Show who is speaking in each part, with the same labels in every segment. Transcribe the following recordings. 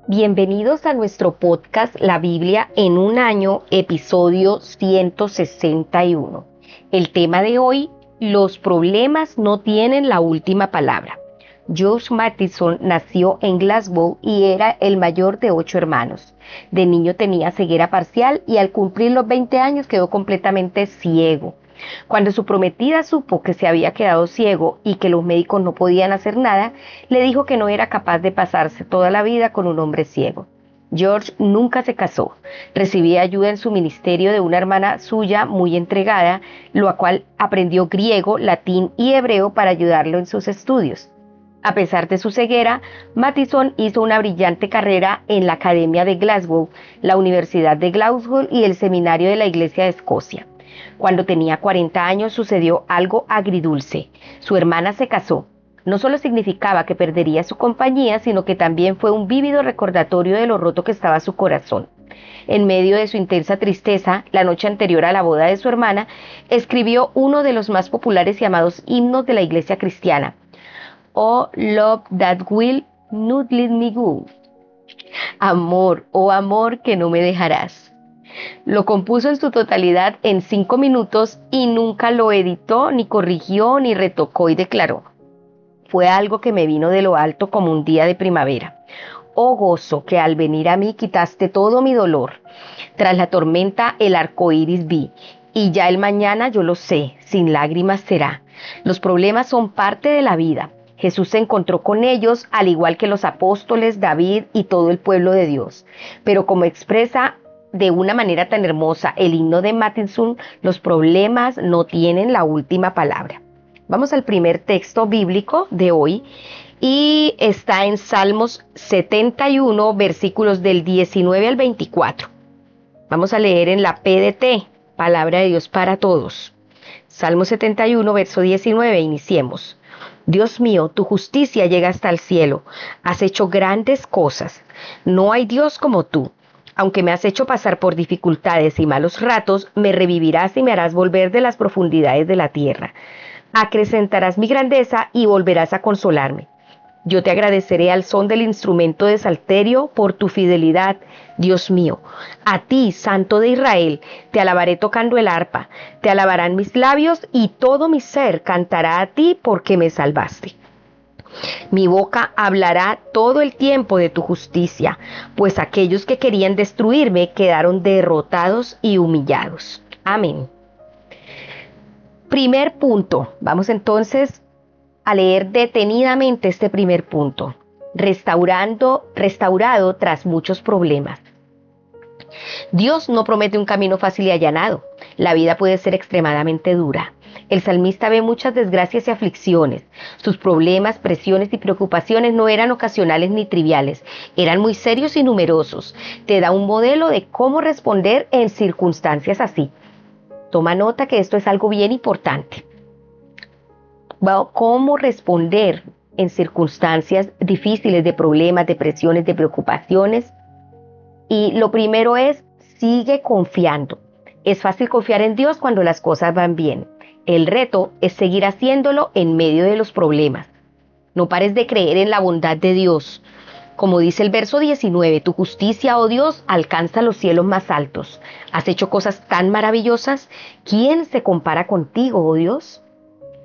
Speaker 1: Bienvenidos a nuestro podcast La Biblia en un año, episodio 161. El tema de hoy, los problemas no tienen la última palabra. George Matheson nació en Glasgow y era el mayor de 8 hermanos. De niño tenía ceguera parcial y al cumplir los 20 años quedó completamente ciego. Cuando su prometida supo que se había quedado ciego y que los médicos no podían hacer nada, le dijo que no era capaz de pasarse toda la vida con un hombre ciego. George nunca se casó. Recibía ayuda en su ministerio de una hermana suya muy entregada, lo cual aprendió griego, latín y hebreo para ayudarlo en sus estudios. A pesar de su ceguera, Matheson hizo una brillante carrera en la Academia de Glasgow, la Universidad de Glasgow y el Seminario de la Iglesia de Escocia. Cuando tenía 40 años sucedió algo agridulce. Su hermana se casó. No solo significaba que perdería su compañía, sino que también fue un vívido recordatorio de lo roto que estaba su corazón. En medio de su intensa tristeza, la noche anterior a la boda de su hermana, escribió uno de los más populares y amados himnos de la iglesia cristiana. Oh love that will not let me go. Amor, oh amor que no me dejarás. Lo compuso en su totalidad en 5 minutos y nunca lo editó, ni corrigió, ni retocó y declaró: fue algo que me vino de lo alto como un día de primavera. Oh gozo que al venir a mí quitaste todo mi dolor. Tras la tormenta el arco iris vi, y ya el mañana yo lo sé, sin lágrimas será. Los problemas son parte de la vida. Jesús se encontró con ellos, al igual que los apóstoles, David y todo el pueblo de Dios. Pero como expresa de una manera tan hermosa el himno de Matheson, los problemas no tienen la última palabra. Vamos al primer texto bíblico de hoy y está en Salmos 71, versículos del 19 al 24. Vamos a leer en la PDT, Palabra de Dios para Todos. Salmo 71, verso 19, iniciemos. Dios mío, tu justicia llega hasta el cielo. Has hecho grandes cosas. No hay Dios como tú. Aunque me has hecho pasar por dificultades y malos ratos, me revivirás y me harás volver de las profundidades de la tierra. Acrecentarás mi grandeza y volverás a consolarme. Yo te agradeceré al son del instrumento de salterio por tu fidelidad, Dios mío. A ti, Santo de Israel, te alabaré tocando el arpa. Te alabarán mis labios y todo mi ser cantará a ti porque me salvaste. Mi boca hablará todo el tiempo de tu justicia, pues aquellos que querían destruirme quedaron derrotados y humillados. Amén. Primer punto. Vamos entonces a leer detenidamente este primer punto. Restaurado tras muchos problemas. Dios no promete un camino fácil y allanado. La vida puede ser extremadamente dura. El salmista ve muchas desgracias y aflicciones. Sus problemas, presiones y preocupaciones no eran ocasionales ni triviales, eran muy serios y numerosos. Te da un modelo de cómo responder en circunstancias así. Toma nota que esto es algo bien importante. ¿Cómo responder en circunstancias difíciles, de problemas, de presiones, de preocupaciones? Y lo primero es, sigue confiando. Es fácil confiar en Dios cuando las cosas van bien. El reto es seguir haciéndolo en medio de los problemas. No pares de creer en la bondad de Dios. Como dice el verso 19, tu justicia, oh Dios, alcanza los cielos más altos. Has hecho cosas tan maravillosas. ¿Quién se compara contigo, oh Dios?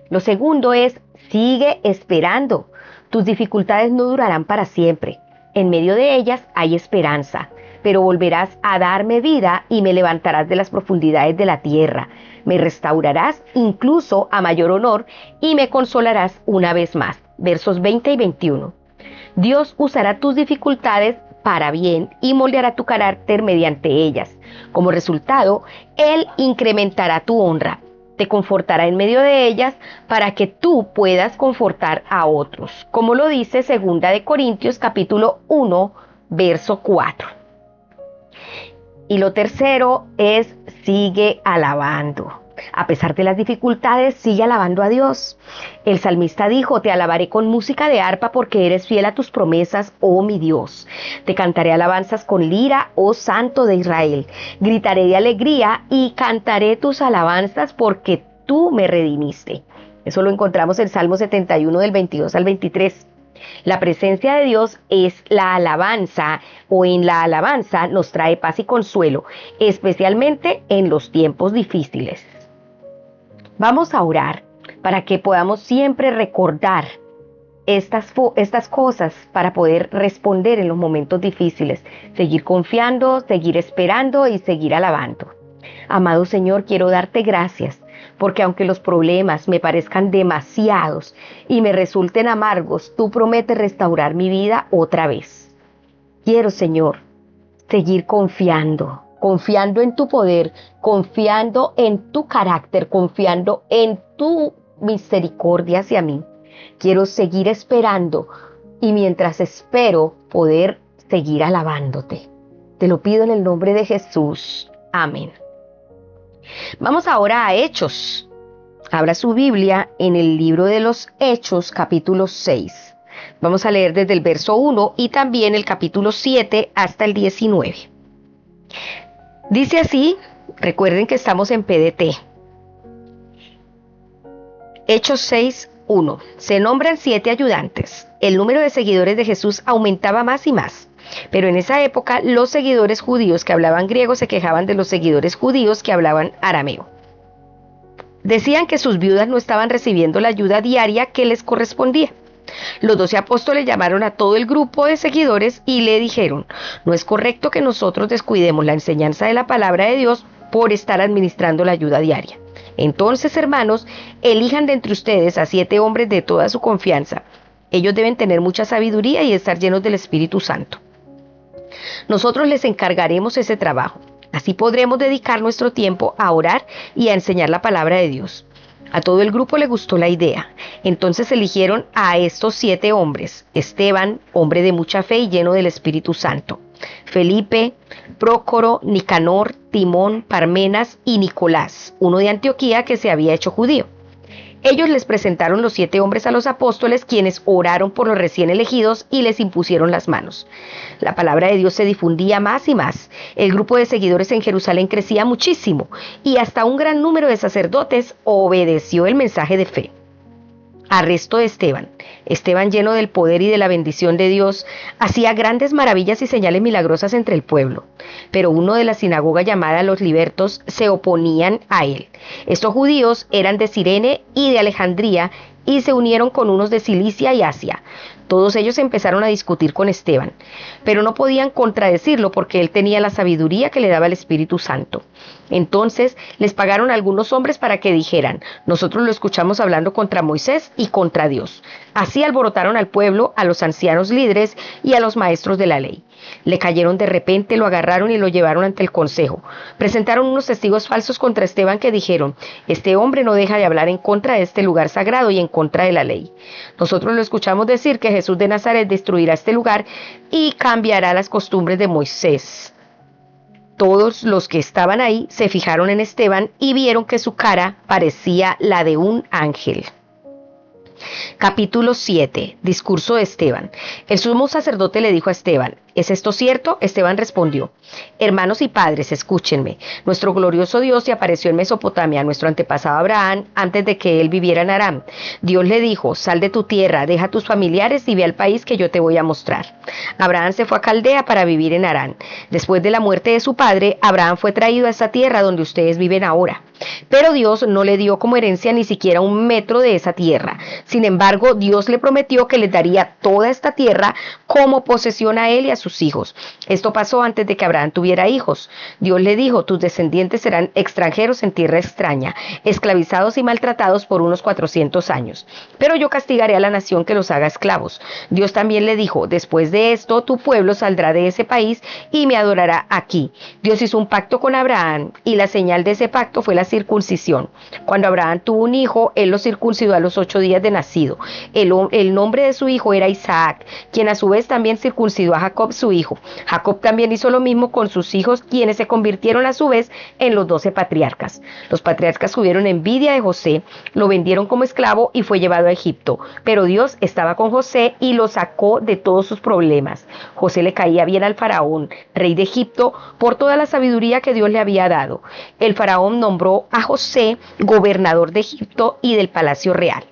Speaker 1: Lo segundo es, sigue esperando. Tus dificultades no durarán para siempre. En medio de ellas hay esperanza. Pero volverás a darme vida y me levantarás de las profundidades de la tierra. Me restaurarás incluso a mayor honor y me consolarás una vez más. Versos 20 y 21. Dios usará tus dificultades para bien y moldeará tu carácter mediante ellas. Como resultado, Él incrementará tu honra. Te confortará en medio de ellas para que tú puedas confortar a otros. Como lo dice 2 Corintios capítulo 1, verso 4. Y lo tercero es, sigue alabando. A pesar de las dificultades, sigue alabando a Dios. El salmista dijo, te alabaré con música de arpa porque eres fiel a tus promesas, oh mi Dios. Te cantaré alabanzas con lira, oh Santo de Israel. Gritaré de alegría y cantaré tus alabanzas porque tú me redimiste. Eso lo encontramos en Salmo 71 del 22 al 23. La presencia de Dios es la alabanza, o en la alabanza nos trae paz y consuelo, especialmente en los tiempos difíciles. Vamos a orar para que podamos siempre recordar estas cosas para poder responder en los momentos difíciles, seguir confiando, seguir esperando y seguir alabando. Amado Señor, quiero darte gracias, porque aunque los problemas me parezcan demasiados y me resulten amargos, tú prometes restaurar mi vida otra vez. Quiero, Señor, seguir confiando en tu poder, confiando en tu carácter, confiando en tu misericordia hacia mí. Quiero seguir esperando y mientras espero poder seguir alabándote. Te lo pido en el nombre de Jesús. Amén. Vamos ahora a Hechos. Abra su Biblia en el libro de los Hechos, capítulo 6. Vamos a leer desde el verso 1 y también el capítulo 7 hasta el 19. Dice así, recuerden que estamos en PDT. Hechos 6, 1. Se nombran 7 ayudantes. El número de seguidores de Jesús aumentaba más y más. Pero en esa época los seguidores judíos que hablaban griego se quejaban de los seguidores judíos que hablaban arameo. Decían que sus viudas no estaban recibiendo la ayuda diaria que les correspondía. Los 12 apóstoles llamaron a todo el grupo de seguidores y le dijeron: no es correcto que nosotros descuidemos la enseñanza de la palabra de Dios por estar administrando la ayuda diaria. Entonces, hermanos, elijan de entre ustedes a 7 hombres de toda su confianza. Ellos deben tener mucha sabiduría y estar llenos del Espíritu Santo. Nosotros les encargaremos ese trabajo. Así podremos dedicar nuestro tiempo a orar y a enseñar la palabra de Dios. A todo el grupo le gustó la idea. Entonces eligieron a estos 7 hombres: Esteban, hombre de mucha fe y lleno del Espíritu Santo; Felipe, Prócoro, Nicanor, Timón, Parmenas y Nicolás, uno de Antioquía que se había hecho judío. Ellos les presentaron los 7 hombres a los apóstoles, quienes oraron por los recién elegidos y les impusieron las manos. La palabra de Dios se difundía más y más. El grupo de seguidores en Jerusalén crecía muchísimo y hasta un gran número de sacerdotes obedeció el mensaje de fe. Arresto de Esteban. Esteban, lleno del poder y de la bendición de Dios, hacía grandes maravillas y señales milagrosas entre el pueblo. Pero uno de la sinagoga llamada los libertos se oponían a él. Estos judíos eran de Cirene y de Alejandría y se unieron con unos de Cilicia y Asia. Todos ellos empezaron a discutir con Esteban, pero no podían contradecirlo porque él tenía la sabiduría que le daba el Espíritu Santo. Entonces les pagaron a algunos hombres para que dijeran: nosotros lo escuchamos hablando contra Moisés y contra Dios. Así alborotaron al pueblo, a los ancianos líderes y a los maestros de la ley. Le cayeron de repente, lo agarraron y lo llevaron ante el consejo. Presentaron unos testigos falsos contra Esteban que dijeron: este hombre no deja de hablar en contra de este lugar sagrado y en contra de la ley. Nosotros lo escuchamos decir que Jesús de Nazaret destruirá este lugar y cambiará las costumbres de Moisés. Todos los que estaban ahí se fijaron en Esteban y vieron que su cara parecía la de un ángel. Capítulo 7. Discurso de Esteban. El sumo sacerdote le dijo a Esteban: ¿es esto cierto? Esteban respondió: hermanos y padres, escúchenme. Nuestro glorioso Dios se apareció en Mesopotamia a nuestro antepasado Abraham antes de que él viviera en Aram. Dios le dijo: sal de tu tierra, deja a tus familiares y ve al país que yo te voy a mostrar. Abraham se fue a Caldea para vivir en Harán. Después de la muerte de su padre, Abraham fue traído a esta tierra donde ustedes viven ahora. Pero Dios no le dio como herencia ni siquiera 1 metro de esa tierra. Sin embargo, Dios le prometió que les daría toda esta tierra como posesión a él y a sus hijos. Esto pasó antes de que Abraham tuviera hijos. Dios le dijo: tus descendientes serán extranjeros en tierra extraña, esclavizados y maltratados por unos 400 años. Pero yo castigaré a la nación que los haga esclavos. Dios también le dijo: después de esto, tu pueblo saldrá de ese país y me adorará aquí. Dios hizo un pacto con Abraham y la señal de ese pacto fue la circuncisión. Cuando Abraham tuvo un hijo, él lo circuncidó a los 8 días de nacido. El nombre de su hijo era Isaac, quien a su vez también circuncidó a Jacob su hijo. Jacob también hizo lo mismo con sus hijos, quienes se convirtieron a su vez en los 12 patriarcas. Los patriarcas tuvieron envidia de José, lo vendieron como esclavo y fue llevado a Egipto. Pero Dios estaba con José y lo sacó de todos sus problemas. José le caía bien al faraón, rey de Egipto, por toda la sabiduría que Dios le había dado. El faraón nombró a José gobernador de Egipto y del palacio real.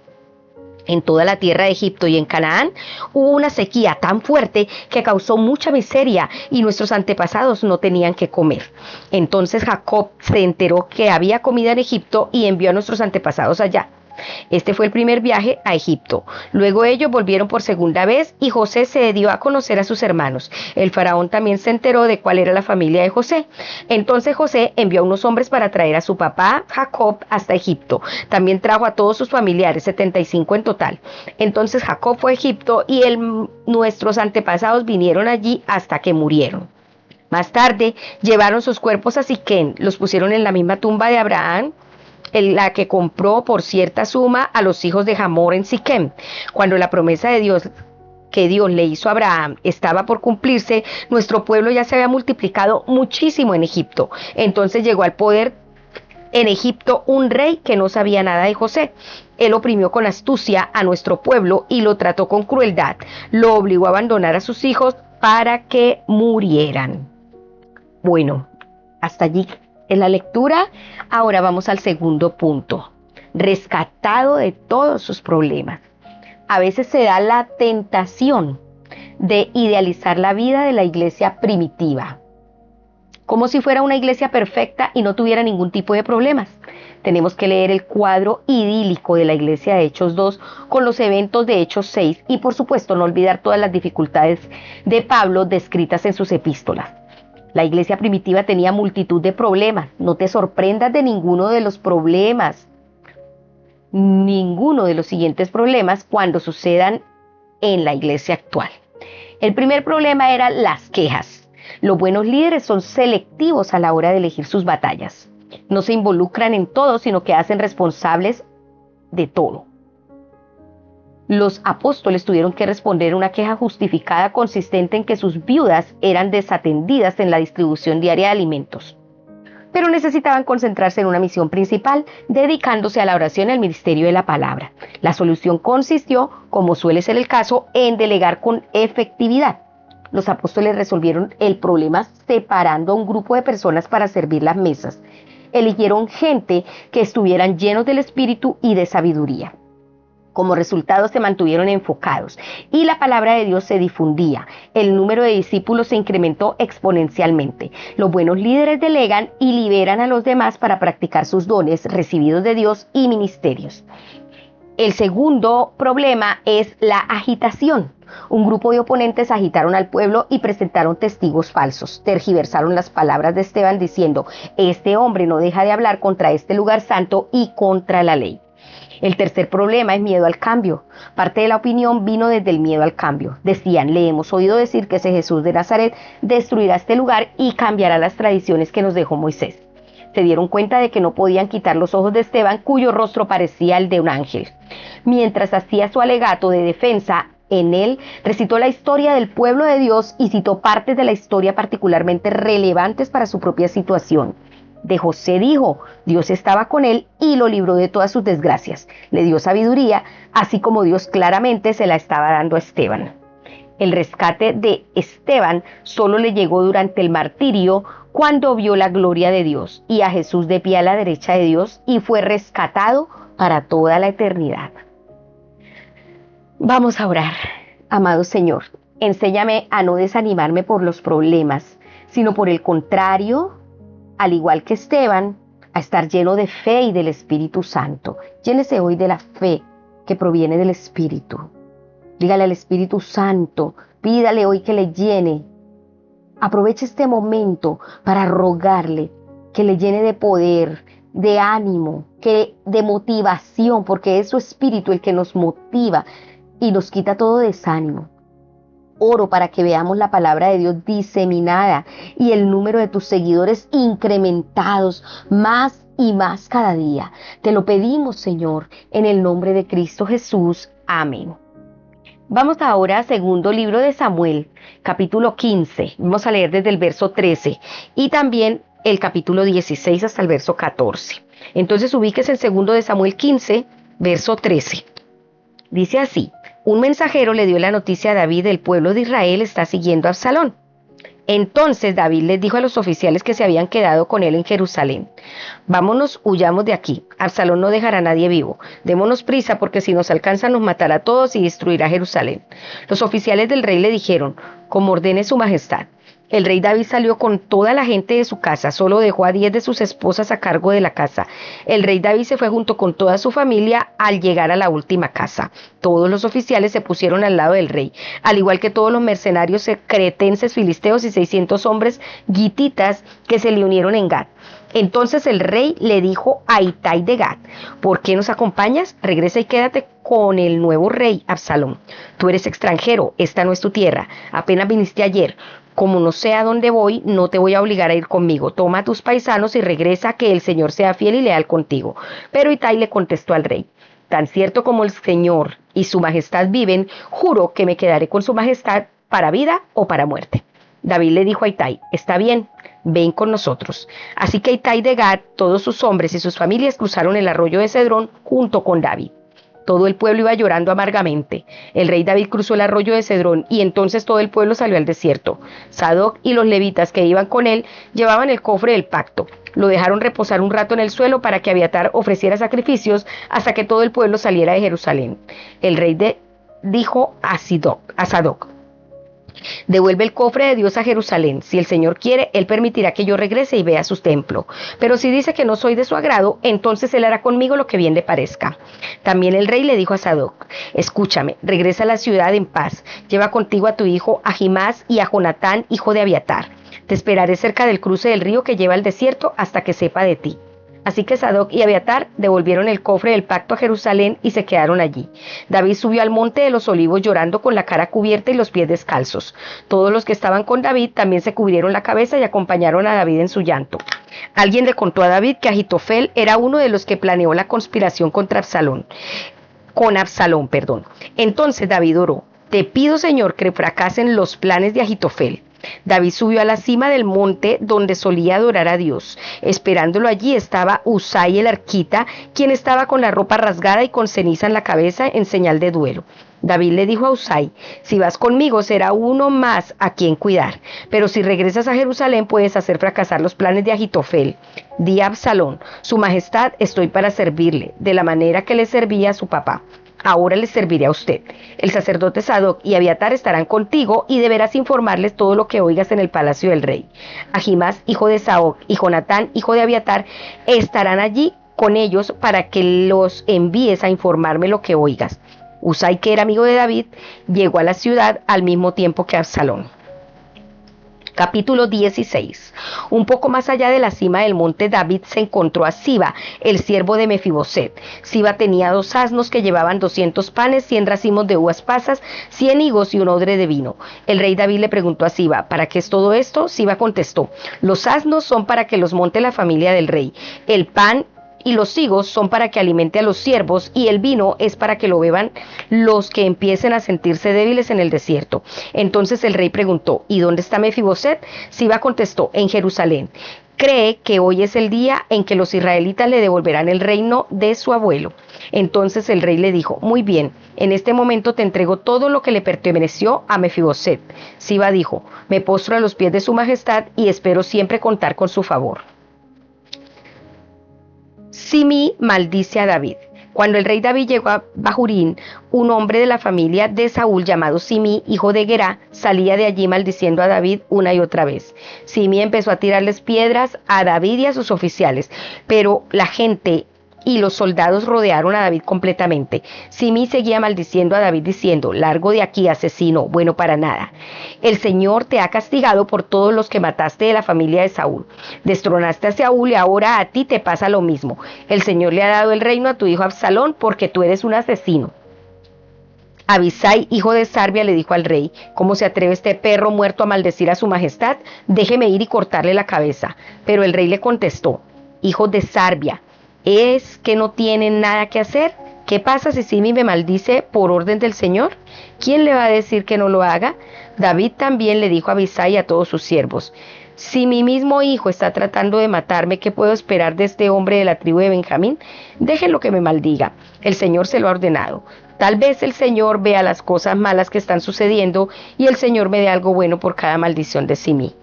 Speaker 1: En toda la tierra de Egipto y en Canaán hubo una sequía tan fuerte que causó mucha miseria y nuestros antepasados no tenían que comer. Entonces Jacob se enteró que había comida en Egipto y envió a nuestros antepasados allá. Este fue el primer viaje a Egipto. Luego ellos volvieron por segunda vez y José se dio a conocer a sus hermanos. El faraón también se enteró de cuál era la familia de José. Entonces José envió a unos hombres para traer a su papá Jacob hasta Egipto. También trajo a todos sus familiares, 75 en total. Entonces Jacob fue a Egipto y nuestros antepasados vinieron allí hasta que murieron. Más tarde llevaron sus cuerpos a Siquem, los pusieron en la misma tumba de Abraham, la que compró por cierta suma a los hijos de Hamor en Siquem. Cuando la promesa de Dios que Dios le hizo a Abraham estaba por cumplirse, nuestro pueblo ya se había multiplicado muchísimo en Egipto. Entonces llegó al poder en Egipto un rey que no sabía nada de José. Él oprimió con astucia a nuestro pueblo y lo trató con crueldad. Lo obligó a abandonar a sus hijos para que murieran. Bueno, hasta allí en la lectura. Ahora vamos al segundo punto. Rescatado de todos sus problemas. A veces se da la tentación de idealizar la vida de la iglesia primitiva, como si fuera una iglesia perfecta y no tuviera ningún tipo de problemas. Tenemos que leer el cuadro idílico de la iglesia de Hechos 2 con los eventos de Hechos 6 y por supuesto no olvidar todas las dificultades de Pablo descritas en sus epístolas. La iglesia primitiva tenía multitud de problemas. No te sorprendas de ninguno de los problemas, ninguno de los siguientes problemas cuando sucedan en la iglesia actual. El primer problema era las quejas. Los buenos líderes son selectivos a la hora de elegir sus batallas. No se involucran en todo, sino que hacen responsables de todo. Los apóstoles tuvieron que responder una queja justificada consistente en que sus viudas eran desatendidas en la distribución diaria de alimentos. Pero necesitaban concentrarse en una misión principal, dedicándose a la oración y al ministerio de la palabra. La solución consistió, como suele ser el caso, en delegar con efectividad. Los apóstoles resolvieron el problema separando a un grupo de personas para servir las mesas. Eligieron gente que estuvieran llenos del Espíritu y de sabiduría. Como resultado se mantuvieron enfocados y la palabra de Dios se difundía. El número de discípulos se incrementó exponencialmente. Los buenos líderes delegan y liberan a los demás para practicar sus dones recibidos de Dios y ministerios. El segundo problema es la agitación. Un grupo de oponentes agitaron al pueblo y presentaron testigos falsos. Tergiversaron las palabras de Esteban diciendo: este hombre no deja de hablar contra este lugar santo y contra la ley. El tercer problema es miedo al cambio. Parte de la opinión vino desde el miedo al cambio. Decían: le hemos oído decir que ese Jesús de Nazaret destruirá este lugar y cambiará las tradiciones que nos dejó Moisés. Se dieron cuenta de que no podían quitar los ojos de Esteban, cuyo rostro parecía el de un ángel. Mientras hacía su alegato de defensa, en él recitó la historia del pueblo de Dios y citó partes de la historia particularmente relevantes para su propia situación. De José dijo: Dios estaba con él y lo libró de todas sus desgracias. Le dio sabiduría, así como Dios claramente se la estaba dando a Esteban. El rescate de Esteban solo le llegó durante el martirio, cuando vio la gloria de Dios y a Jesús de pie a la derecha de Dios, y fue rescatado para toda la eternidad. Vamos a orar. Amado Señor, enséñame a no desanimarme por los problemas, sino por el contrario, al igual que Esteban, a estar lleno de fe y del Espíritu Santo. Llénese hoy de la fe que proviene del Espíritu. Dígale al Espíritu Santo, pídale hoy que le llene. Aproveche este momento para rogarle que le llene de poder, de ánimo, de motivación, porque es su Espíritu el que nos motiva y nos quita todo desánimo. Oro para que veamos la palabra de Dios diseminada y el número de tus seguidores incrementados más y más cada día. Te lo pedimos, Señor, en el nombre de Cristo Jesús. Amén. Vamos ahora a segundo libro de Samuel, capítulo 15. Vamos a leer desde el verso 13 y también el capítulo 16 hasta el verso 14. Entonces ubíquese en segundo de Samuel 15, verso 13. Dice así: un mensajero le dio la noticia a David: el pueblo de Israel está siguiendo a Absalón. Entonces David les dijo a los oficiales que se habían quedado con él en Jerusalén: vámonos, huyamos de aquí. Absalón no dejará a nadie vivo. Démonos prisa, porque si nos alcanza nos matará a todos y destruirá Jerusalén. Los oficiales del rey le dijeron: como ordene su majestad. El rey David salió con toda la gente de su casa, solo dejó a 10 de sus esposas a cargo de la casa. El rey David se fue junto con toda su familia al llegar a la última casa. Todos los oficiales se pusieron al lado del rey, al igual que todos los mercenarios cretenses, filisteos y 600 hombres gititas que se le unieron en Gat. Entonces el rey le dijo a Itai de Gat: ¿por qué nos acompañas? Regresa y quédate con el nuevo rey Absalón. Tú eres extranjero, esta no es tu tierra, apenas viniste ayer. Como no sé a dónde voy, no te voy a obligar a ir conmigo. Toma a tus paisanos y regresa, que el Señor sea fiel y leal contigo. Pero Itai le contestó al rey: tan cierto como el Señor y su majestad viven, juro que me quedaré con su majestad para vida o para muerte. David le dijo a Itai: está bien, ven con nosotros. Así que Itai de Gat, todos sus hombres y sus familias cruzaron el arroyo de Cedrón junto con David. Todo el pueblo iba llorando amargamente. El rey David cruzó el arroyo de Cedrón y entonces todo el pueblo salió al desierto. Sadoc y los levitas que iban con él llevaban el cofre del pacto. Lo dejaron reposar un rato en el suelo para que Abiatar ofreciera sacrificios hasta que todo el pueblo saliera de Jerusalén. El rey dijo a Sadoc: devuelve el cofre de Dios a Jerusalén. Si el Señor quiere, Él permitirá que yo regrese y vea su templo. Pero si dice que no soy de su agrado, entonces Él hará conmigo lo que bien le parezca. También el rey le dijo a Sadoc: escúchame, regresa a la ciudad en paz. Lleva contigo a tu hijo Ahimás y a Jonatán, hijo de Abiatar. Te esperaré cerca del cruce del río que lleva al desierto hasta que sepa de ti. Así que Sadoc y Abiatar devolvieron el cofre del pacto a Jerusalén y se quedaron allí. David subió al monte de los olivos llorando con la cara cubierta y los pies descalzos. Todos los que estaban con David también se cubrieron la cabeza y acompañaron a David en su llanto. Alguien le contó a David que Ahitofel era uno de los que planeó la conspiración contra Absalón. Entonces David oró: te pido, Señor, que fracasen los planes de Ahitofel. David subió a la cima del monte donde solía adorar a Dios. Esperándolo allí estaba Usai el arquita, quien estaba con la ropa rasgada y con ceniza en la cabeza en señal de duelo. David le dijo a Usai: si vas conmigo será uno más a quien cuidar, pero si regresas a Jerusalén puedes hacer fracasar los planes de Ahitofel. Di a Absalón: su majestad, estoy para servirle, de la manera que le servía a su papá. Ahora les serviré a usted. El sacerdote Sadoc y Abiatar estarán contigo y deberás informarles todo lo que oigas en el palacio del rey. Ahimás, hijo de Sadoc, y Jonatán, hijo de Abiatar, estarán allí con ellos para que los envíes a informarme lo que oigas. Usai, que era amigo de David, llegó a la ciudad al mismo tiempo que Absalón. Capítulo 16. Un poco más allá de la cima del monte, David se encontró a Siba, el siervo de Mefiboset. Siba tenía 2 asnos que llevaban 200 panes, 100 racimos de uvas pasas, 100 higos y un odre de vino. El rey David le preguntó a Siba: ¿para qué es todo esto? Siba contestó: los asnos son para que los monte la familia del rey. El pan y los higos son para que alimente a los siervos, y el vino es para que lo beban los que empiecen a sentirse débiles en el desierto. Entonces el rey preguntó: ¿y dónde está Mefiboset? Siba contestó: en Jerusalén. Cree que hoy es el día en que los israelitas le devolverán el reino de su abuelo. Entonces el rey le dijo: muy bien, en este momento te entrego todo lo que le perteneció a Mefiboset. Siba dijo: me postro a los pies de su majestad y espero siempre contar con su favor. Simí maldice a David. Cuando el rey David llegó a Bahurín, un hombre de la familia de Saúl llamado Simí, hijo de Gerá, salía de allí maldiciendo a David una y otra vez. Simí empezó a tirarles piedras a David y a sus oficiales, pero la gente y los soldados rodearon a David completamente. Simí seguía maldiciendo a David diciendo: largo de aquí, asesino, bueno para nada. El Señor te ha castigado por todos los que mataste de la familia de Saúl. Destronaste a Saúl y ahora a ti te pasa lo mismo. El Señor le ha dado el reino a tu hijo Absalón porque tú eres un asesino. Abisai, hijo de Sarbia, le dijo al rey: ¿cómo se atreve este perro muerto a maldecir a su majestad? Déjeme ir y cortarle la cabeza. Pero el rey le contestó: hijo de Sarbia, ¿es que no tienen nada que hacer? ¿Qué pasa si Simí me maldice por orden del Señor? ¿Quién le va a decir que no lo haga? David también le dijo a Abisai y a todos sus siervos: Si mi mismo hijo está tratando de matarme, ¿qué puedo esperar de este hombre de la tribu de Benjamín? Déjenlo que me maldiga. El Señor se lo ha ordenado. Tal vez el Señor vea las cosas malas que están sucediendo y el Señor me dé algo bueno por cada maldición de Simí.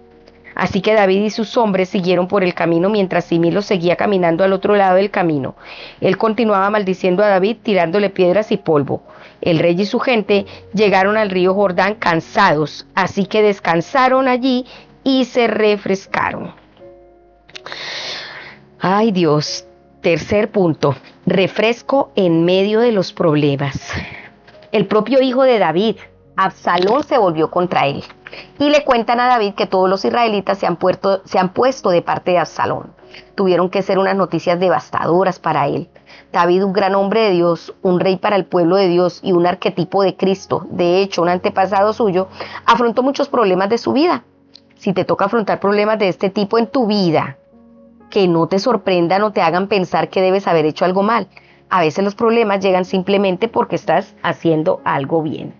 Speaker 1: Así que David y sus hombres siguieron por el camino mientras Simí los seguía caminando al otro lado del camino. Él continuaba maldiciendo a David, tirándole piedras y polvo. El rey y su gente llegaron al río Jordán cansados, así que descansaron allí y se refrescaron. Ay Dios, tercer punto, refresco en medio de los problemas. El propio hijo de David, Absalón, se volvió contra él. Y le cuentan a David que todos los israelitas se han puesto de parte de Absalón. Tuvieron que ser unas noticias devastadoras para él. David, un gran hombre de Dios, un rey para el pueblo de Dios y un arquetipo de Cristo, de hecho un antepasado suyo, afrontó muchos problemas de su vida. Si te toca afrontar problemas de este tipo en tu vida, que no te sorprendan o te hagan pensar que debes haber hecho algo mal. A veces los problemas llegan simplemente porque estás haciendo algo bien.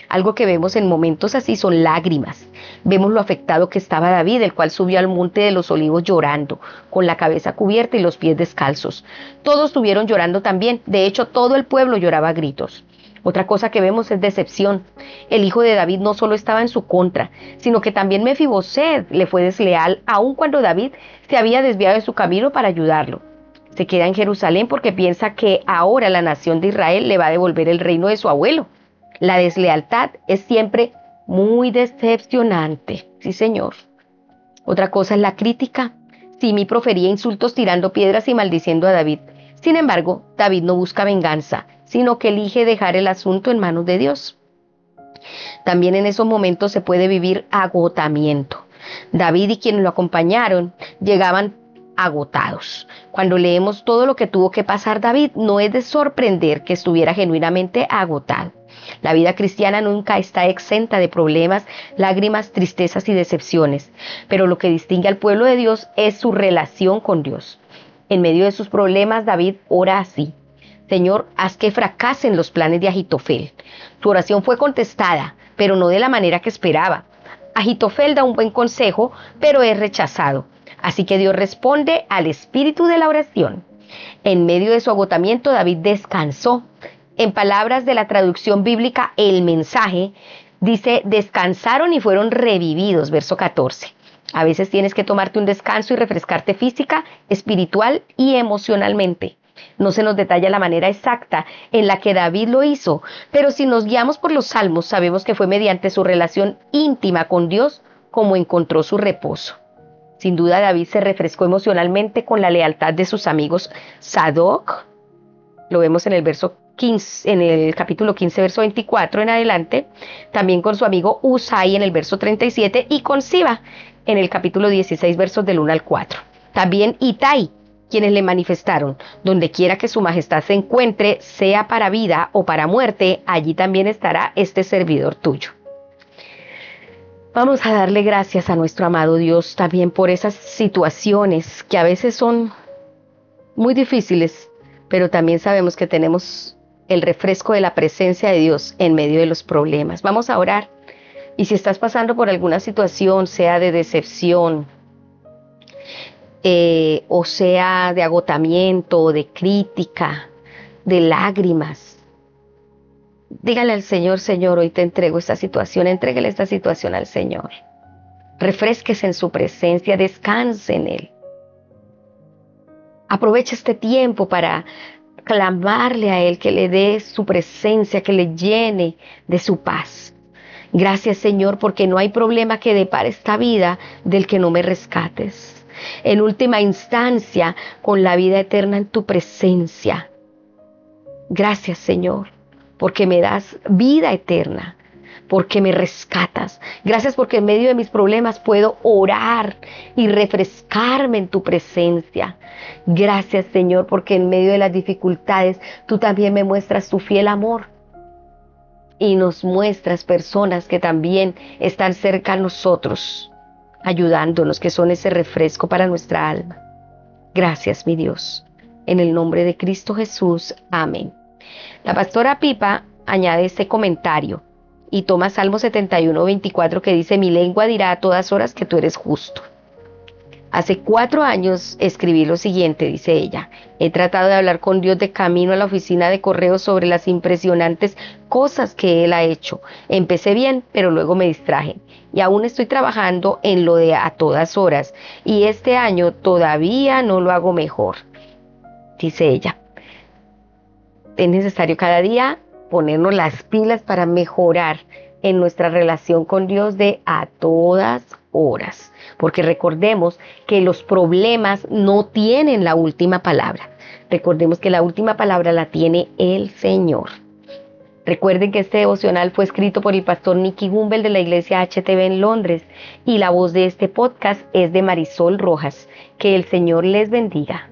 Speaker 1: Algo que vemos en momentos así son lágrimas. Vemos lo afectado que estaba David, el cual subió al monte de los olivos llorando, con la cabeza cubierta y los pies descalzos. Todos estuvieron llorando también, de hecho todo el pueblo lloraba a gritos. Otra cosa que vemos es decepción. El hijo de David no solo estaba en su contra, sino que también Mefiboset le fue desleal, aun cuando David se había desviado de su camino para ayudarlo. Se queda en Jerusalén porque piensa que ahora la nación de Israel le va a devolver el reino de su abuelo. La deslealtad es siempre muy decepcionante. Sí, señor. Otra cosa es la crítica. Simí profería insultos tirando piedras y maldiciendo a David. Sin embargo, David no busca venganza, sino que elige dejar el asunto en manos de Dios. También en esos momentos se puede vivir agotamiento. David y quienes lo acompañaron llegaban agotados. Cuando leemos todo lo que tuvo que pasar David, no es de sorprender que estuviera genuinamente agotado. La vida cristiana nunca está exenta de problemas, lágrimas, tristezas y decepciones, pero lo que distingue al pueblo de Dios es su relación con Dios. En medio de sus problemas, David ora así: Señor, haz que fracasen los planes de Ahitofel. Su oración fue contestada, pero no de la manera que esperaba. Ahitofel da un buen consejo, pero es rechazado. Así que Dios responde al espíritu de la oración. En medio de su agotamiento, David descansó. En palabras de la traducción bíblica, el mensaje dice: descansaron y fueron revividos, verso 14. A veces tienes que tomarte un descanso y refrescarte física, espiritual y emocionalmente. No se nos detalla la manera exacta en la que David lo hizo, pero si nos guiamos por los salmos, sabemos que fue mediante su relación íntima con Dios como encontró su reposo. Sin duda, David se refrescó emocionalmente con la lealtad de sus amigos Sadoc, lo vemos en el verso 15, en el capítulo 15, verso 24 en adelante, también con su amigo Usai en el verso 37 y con Siba en el capítulo 16, versos del 1 al 4. También Itai, quienes le manifestaron: donde quiera que su majestad se encuentre, sea para vida o para muerte, allí también estará este servidor tuyo. Vamos a darle gracias a nuestro amado Dios también por esas situaciones que a veces son muy difíciles, pero también sabemos que tenemos el refresco de la presencia de Dios en medio de los problemas. Vamos a orar. Y si estás pasando por alguna situación, sea de decepción, o sea de agotamiento, de crítica, de lágrimas, dígale al Señor: Señor, hoy te entrego esta situación, entréguele esta situación al Señor. Refresquese en su presencia, descanse en Él. Aprovecha este tiempo para clamarle a Él que le dé su presencia, que le llene de su paz. Gracias, Señor, porque no hay problema que depare esta vida del que no me rescates. En última instancia, con la vida eterna en tu presencia. Gracias, Señor, porque me das vida eterna, porque me rescatas. Gracias porque en medio de mis problemas puedo orar y refrescarme en tu presencia. Gracias, Señor, porque en medio de las dificultades tú también me muestras tu fiel amor y nos muestras personas que también están cerca a nosotros, ayudándonos, que son ese refresco para nuestra alma. Gracias, mi Dios. En el nombre de Cristo Jesús. Amén. La pastora Pipa añade este comentario: y toma Salmo 71:24 que dice: mi lengua dirá a todas horas que tú eres justo. Hace 4 años escribí lo siguiente, dice ella: he tratado de hablar con Dios de camino a la oficina de correos sobre las impresionantes cosas que Él ha hecho. Empecé bien, pero luego me distraje. Y aún estoy trabajando en lo de a todas horas. Y este año todavía no lo hago mejor, dice ella. Es necesario cada día ponernos las pilas para mejorar en nuestra relación con Dios de a todas horas, porque recordemos que los problemas no tienen la última palabra. Recordemos que la última palabra la tiene el Señor. Recuerden que este devocional fue escrito por el pastor Nicky Gumbel de la iglesia HTV en Londres y la voz de este podcast es de Marisol Rojas. Que el Señor les bendiga.